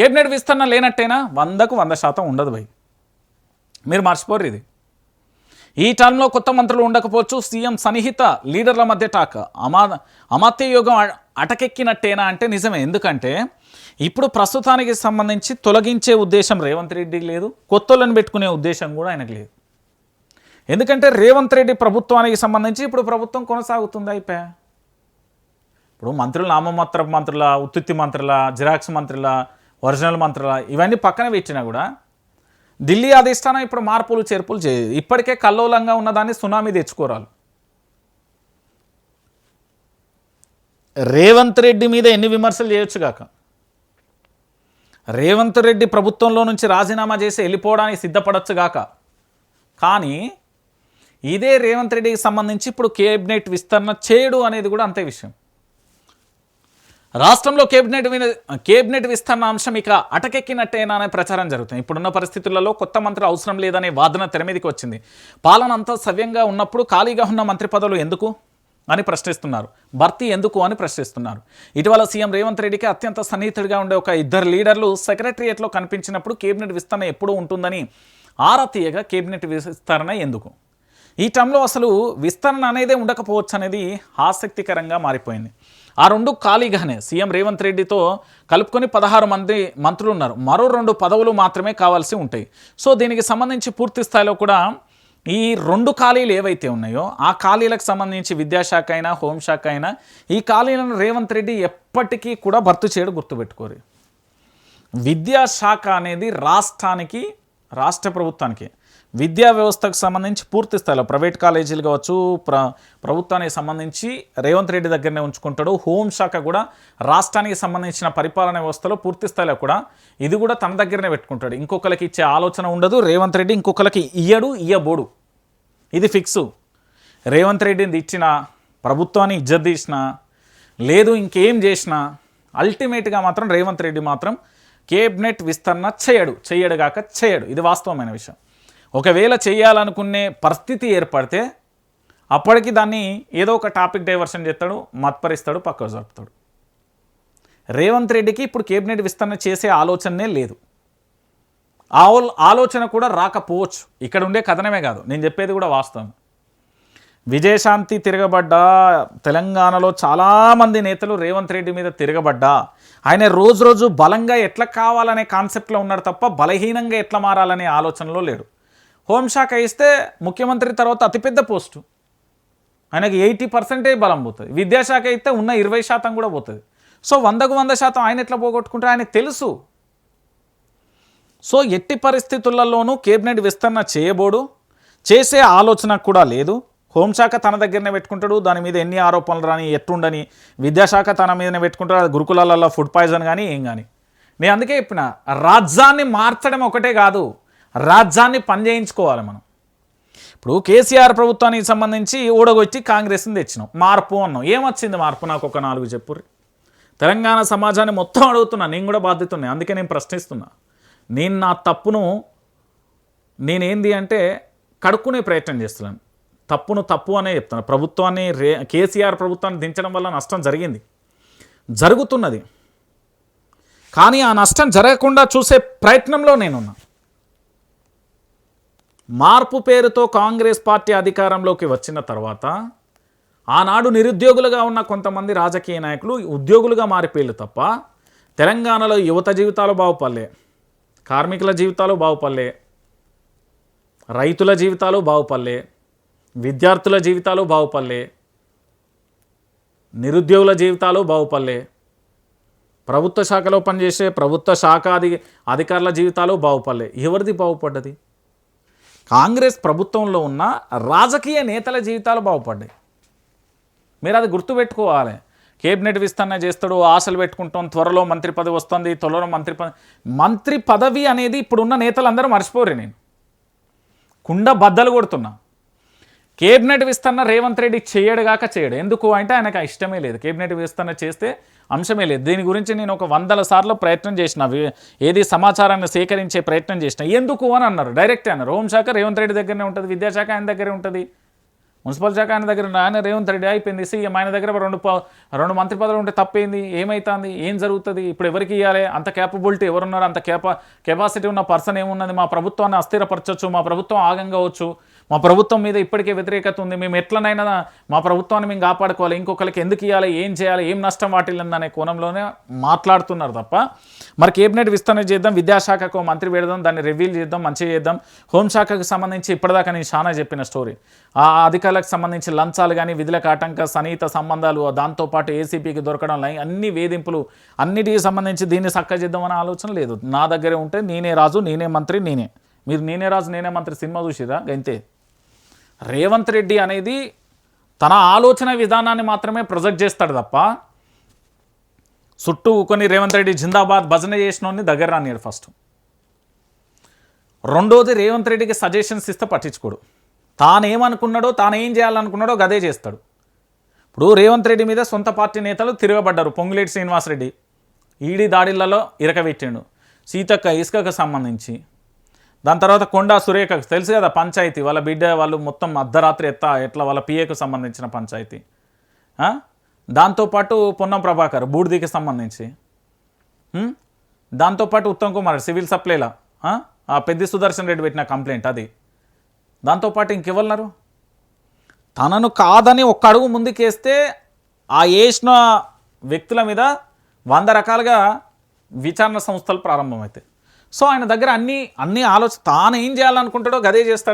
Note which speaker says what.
Speaker 1: Cabinet విస్తరణ లేనట్టేనా? 100కు 100% ఉండదు భయ్, మీరు మర్చిపోరు ఇది. ఈ టర్మ్లో కొత్త మంత్రులు ఉండకపోవచ్చు. సీఎం సన్నిహిత లీడర్ల మధ్య టాక్. అమాత్య యోగం అటకెక్కినట్టేనా అంటే నిజమే. ఎందుకంటే ఇప్పుడు ప్రస్తుతానికి సంబంధించి తొలగించే ఉద్దేశం రేవంత్ రెడ్డికి లేదు, కొత్తలను పెట్టుకునే ఉద్దేశం కూడా ఆయనకు లేదు. ఎందుకంటే రేవంత్ రెడ్డి ప్రభుత్వానికి సంబంధించి ఇప్పుడు ప్రభుత్వం కొనసాగుతుంది, అయిపోయా. ఇప్పుడు మంత్రులు నామమాత్ర మంత్రుల, ఉత్తుత్తి మంత్రుల, జిరాక్స్ మంత్రుల, ఒరిజినల్ మంత్రుల ఇవన్నీ పక్కన పెట్టినా కూడా ఢిల్లీ అధిష్టానం ఇప్పుడు మార్పులు చేర్పులు చేయదు. ఇప్పటికే కల్లోలంగా ఉన్నదాన్ని సునామీ తెచ్చుకోరాలు. రేవంత్ రెడ్డి మీద ఎన్ని విమర్శలు చేయొచ్చు కాక, రేవంత్ రెడ్డి ప్రభుత్వంలో నుంచి రాజీనామా చేసి వెళ్ళిపోవడానికి సిద్ధపడవచ్చు గాక, కానీ ఇదే రేవంత్ రెడ్డికి సంబంధించి ఇప్పుడు కేబినెట్ విస్తరణ చేయడు అనేది కూడా అంతే విషయం. రాష్ట్రంలో కేబినెట్ విస్తరణ అంశం ఇక అటకెక్కినట్టేనా అనే ప్రచారం జరుగుతుంది. ఇప్పుడున్న పరిస్థితులలో కొత్త మంత్రి అవసరం లేదనే వాదన తెర మీదకి వచ్చింది. పాలన అంతా సవ్యంగా ఉన్నప్పుడు ఖాళీగా ఉన్న మంత్రి పదవులు ఎందుకు అని ప్రశ్నిస్తున్నారు, భర్తీ ఎందుకు అని ప్రశ్నిస్తున్నారు. ఇటీవల సీఎం రేవంత్ రెడ్డికి అత్యంత సన్నిహితుడిగా ఉండే ఒక ఇద్దరు లీడర్లు సెక్రటరియట్లో కనిపించినప్పుడు కేబినెట్ విస్తరణ ఎప్పుడూ ఉంటుందని ఆరా తీయగా కేబినెట్ విస్తరణ ఎందుకు? ఈ టర్మ్లో అసలు విస్తరణ అనేదే ఉండకపోవచ్చు అనేది ఆసక్తికరంగా మారిపోయింది. ఆ రెండు ఖాళీగానే సీఎం రేవంత్ రెడ్డితో కలుపుకొని 16 మంది మంత్రులు ఉన్నారు. మరో 2 పదవులు మాత్రమే కావాల్సి ఉంటాయి. సో దీనికి సంబంధించి పూర్తి స్థాయిలో కూడా ఈ 2 ఖాళీలు ఏవైతే ఉన్నాయో ఆ ఖాళీలకు సంబంధించి విద్యాశాఖ అయినా హోంశాఖ అయినా ఈ ఖాళీలను రేవంత్ రెడ్డి ఎప్పటికీ కూడా భర్తీ చేయడం గుర్తుపెట్టుకోరు. విద్యాశాఖ అనేది రాష్ట్రానికి, రాష్ట్ర ప్రభుత్వానికి, విద్యా వ్యవస్థకు సంబంధించి పూర్తి స్థాయిలో ప్రైవేట్ కాలేజీలు కావచ్చు, ప్రభుత్వానికి సంబంధించి రేవంత్ రెడ్డి దగ్గరనే ఉంచుకుంటాడు. హోంశాఖ కూడా రాష్ట్రానికి సంబంధించిన పరిపాలన వ్యవస్థలో పూర్తి స్థాయిలో కూడా ఇది కూడా తన దగ్గరనే పెట్టుకుంటాడు. ఇంకొకరికి ఇచ్చే ఆలోచన ఉండదు. రేవంత్ రెడ్డి ఇంకొకరికి ఇయ్యబోడు, ఇది ఫిక్సు. రేవంత్ రెడ్డిని ఇచ్చిన ప్రభుత్వాన్ని ఇజ్జత్ తీసినా లేదు ఇంకేం చేసినా అల్టిమేట్గా మాత్రం రేవంత్ రెడ్డి మాత్రం కేబినెట్ విస్తరణ చేయడు. ఇది వాస్తవమైన విషయం. ఒకవేళ చేయాలనుకునే పరిస్థితి ఏర్పడితే అప్పటికి దాన్ని ఏదో ఒక టాపిక్ డైవర్షన్ చేస్తాడు, మత్పరిస్తాడు, పక్కకు జరుపుతాడు. రేవంత్ రెడ్డికి ఇప్పుడు కేబినెట్ విస్తరణ చేసే ఆలోచనే లేదు. ఆలోచన కూడా రాకపోవచ్చు. ఇక్కడ ఉండే కథనమే కాదు, నేను చెప్పేది కూడా వాస్తవం. విజయశాంతి తిరగబడ్డా, తెలంగాణలో చాలామంది నేతలు రేవంత్ రెడ్డి మీద తిరగబడ్డా ఆయన రోజు బలంగా ఎట్లా కావాలనే కాన్సెప్ట్లో ఉన్నాడు తప్ప బలహీనంగా ఎట్లా మారాలనే ఆలోచనలో లేడు. హోంశాఖ ఇస్తే ముఖ్యమంత్రి తర్వాత అతిపెద్ద పోస్టు, ఆయనకి 80% బలం పోతుంది. విద్యాశాఖ అయితే ఉన్న 20% కూడా పోతుంది. సో 100కు 100% ఆయన ఎట్లా పోగొట్టుకుంటే ఆయనకు తెలుసు. సో ఎట్టి పరిస్థితులలోనూ కేబినెట్ విస్తరణ చేయబోడు, చేసే ఆలోచన కూడా లేదు. హోంశాఖ తన దగ్గరనే పెట్టుకుంటాడు, దాని మీద ఎన్ని ఆరోపణలు రాని ఎట్టుండని. విద్యాశాఖ తన మీదనే పెట్టుకుంటాడు, అది గురుకులాలలో ఫుడ్ పాయిజన్ కానీ ఏం కానీ. నేను అందుకే చెప్పిన, రాజ్యాన్ని మార్చడం ఒకటే కాదు, రాజ్యాన్ని పనిచేయించుకోవాలి మనం. ఇప్పుడు కేసీఆర్ ప్రభుత్వానికి సంబంధించి ఓడగొచ్చి కాంగ్రెస్ని తెచ్చినాం, మార్పు అన్నాం. ఏమొచ్చింది మార్పు? నాకు ఒక 4 చెప్పుర్రి. తెలంగాణ సమాజాన్ని మొత్తం అడుగుతున్నా, నేను కూడా బాధ్యత ఉన్నాయి, అందుకే నేను ప్రశ్నిస్తున్నా. నేను నా తప్పును నేనేంది అంటే కడుక్కునే ప్రయత్నం చేస్తున్నాను. తప్పును తప్పు అనే చెప్తాను. ప్రభుత్వాన్ని కేసీఆర్ ప్రభుత్వాన్ని దించడం వల్ల నష్టం జరుగుతున్నది, కానీ ఆ నష్టం జరగకుండా చూసే ప్రయత్నంలో నేనున్నా. మార్పు పేరుతో కాంగ్రెస్ పార్టీ అధికారంలోకి వచ్చిన తర్వాత ఆనాడు నిరుద్యోగులుగా ఉన్న కొంతమంది రాజకీయ నాయకులు ఉద్యోగులుగా మారిపోయారు తప్ప తెలంగాణలో యువత జీవితాలు బాగుపడలే, కార్మికుల జీవితాలు బాగుపడలే, రైతుల జీవితాలు బాగుపడలే, విద్యార్థుల జీవితాలు బాగుపడలే, నిరుద్యోగుల జీవితాలు బాగుపడలే, ప్రభుత్వ శాఖలో పనిచేసే ప్రభుత్వ శాఖ అధికారుల జీవితాలు బాగుపడలే. ఎవరిది బాగుపడ్డది? కాంగ్రెస్ ప్రభుత్వంలో ఉన్న రాజకీయ నేతల జీవితాలు బాగుపడ్డాయి. మీరు అది గుర్తుపెట్టుకోవాలి. కేబినెట్ విస్తరణ చేస్తాడు, ఆశలు పెట్టుకుంటాం, త్వరలో మంత్రి పదవి వస్తుంది, త్వరలో మంత్రి పదవి అనేది ఇప్పుడున్న నేతలందరూ మర్చిపోరు. నేను కుండ బద్దలు కొడుతున్నా. కేబినెట్ విస్తరణ రేవంత్ రెడ్డి చేయడు. ఎందుకు అంటే ఆయనకు ఇష్టమే లేదు. కేబినెట్ విస్తరణ చేస్తే అంశమే లేదు. దీని గురించి నేను ఒక 100 సార్లు ప్రయత్నం చేసిన, ఏది సమాచారాన్ని సేకరించే ప్రయత్నం చేసిన. ఎందుకు అని అన్నారు, డైరెక్ట్ అన్నారు. హోంశాఖ రేవంత్ రెడ్డి దగ్గరనే ఉంటుంది, విద్యాశాఖ ఆయన దగ్గరే ఉంటుంది, మున్సిపల్ శాఖ ఆయన దగ్గర ఆయన రేవంత్ రెడ్డి అయిపోయింది సీఎం, ఆయన దగ్గర రెండు మంత్రి పదవులు ఉంటే తప్పేంది, ఏమవుతుంది, ఏం జరుగుతుంది, ఇప్పుడు ఎవరికి ఇవ్వాలి, అంత క్యాపబిలిటీ ఎవరున్నారు, అంత కెపాసిటీ ఉన్న పర్సన్ ఏమున్నది, మా ప్రభుత్వాన్ని అస్థిరపరచవచ్చు, మా ప్రభుత్వం ఆగంగావచ్చు, మా ప్రభుత్వం మీద ఇప్పటికే వ్యతిరేకత ఉంది, మేము ఎట్లనైనా మా ప్రభుత్వాన్ని మేము కాపాడుకోవాలి, ఇంకొకరికి ఎందుకు ఇవ్వాలి, ఏం చేయాలి, ఏం నష్టం వాటిల్లిందనే కోణంలోనే మాట్లాడుతున్నారు తప్ప మరి కేబినెట్ విస్తరణ చేద్దాం, విద్యాశాఖకు మంత్రి పెడదాం, దాన్ని రివీల్ చేద్దాం, మంచిగా చేద్దాం, హోంశాఖకు సంబంధించి ఇప్పటిదాకా నేను చాలా చెప్పిన స్టోరీ, ఆ అధికారులకు సంబంధించి లంచాలు కానీ విధులకు ఆటంక సన్నిహిత సంబంధాలు, దాంతోపాటు ఏసీపీకి దొరకడం, అన్ని వేధింపులు, అన్నిటికి సంబంధించి దీన్ని చక్క చేద్దామనే ఆలోచన లేదు. నా దగ్గరే ఉంటే నేనే రాజు, నేనే మంత్రి, మీరు నేనే రాజు నేనే మంత్రి సినిమా చూసిరా గంతే. రేవంత్ రెడ్డి అనేది తన ఆలోచన విధానాన్ని మాత్రమే ప్రొజెక్ట్ చేస్తాడు తప్ప చుట్టూ కొన్ని రేవంత్ రెడ్డి జిందాబాద్ భజన చేసినోని దగ్గర రానియాడు ఫస్ట్. రెండోది రేవంత్ రెడ్డికి సజెషన్స్ ఇస్తే పట్టించుకోడు, తానేమనుకున్నాడో తానేం చేయాలనుకున్నాడో గదే చేస్తాడు. ఇప్పుడు రేవంత్ రెడ్డి మీద సొంత పార్టీ నేతలు తిరగబడ్డారు. పొంగులేటి శ్రీనివాసరెడ్డి ఈడీ దాడిలలో ఇరకబెట్టిండు, సీతక్క ఇసుకకు సంబంధించి, దాని తర్వాత కొండా సురేఖకు తెలుసు కదా పంచాయతీ, వాళ్ళ బిడ్డ వాళ్ళు మొత్తం అర్ధరాత్రి ఎట్లా వాళ్ళ పిఏకు సంబంధించిన పంచాయతీ, దాంతోపాటు పొన్నం ప్రభాకర్ బూడిదికి సంబంధించి, దాంతోపాటు ఉత్తమ్ కుమార్ సివిల్ సప్లైలా ఆ పెద్ది సుదర్శన్ రెడ్డి పెట్టిన కంప్లైంట్ అది, దాంతోపాటు ఇంకెవరున్నారు. తనను కాదని ఒక్క అడుగు ముందుకేస్తే ఆ వేసిన వ్యక్తుల మీద 100 రకాలుగా విచారణ సంస్థలు ప్రారంభమవుతాయి. సో ఆయన దగ్గర అన్ని ఆలోచన తాను ఏం చేయాలనుకుంటాడో గదే చేస్తాడు.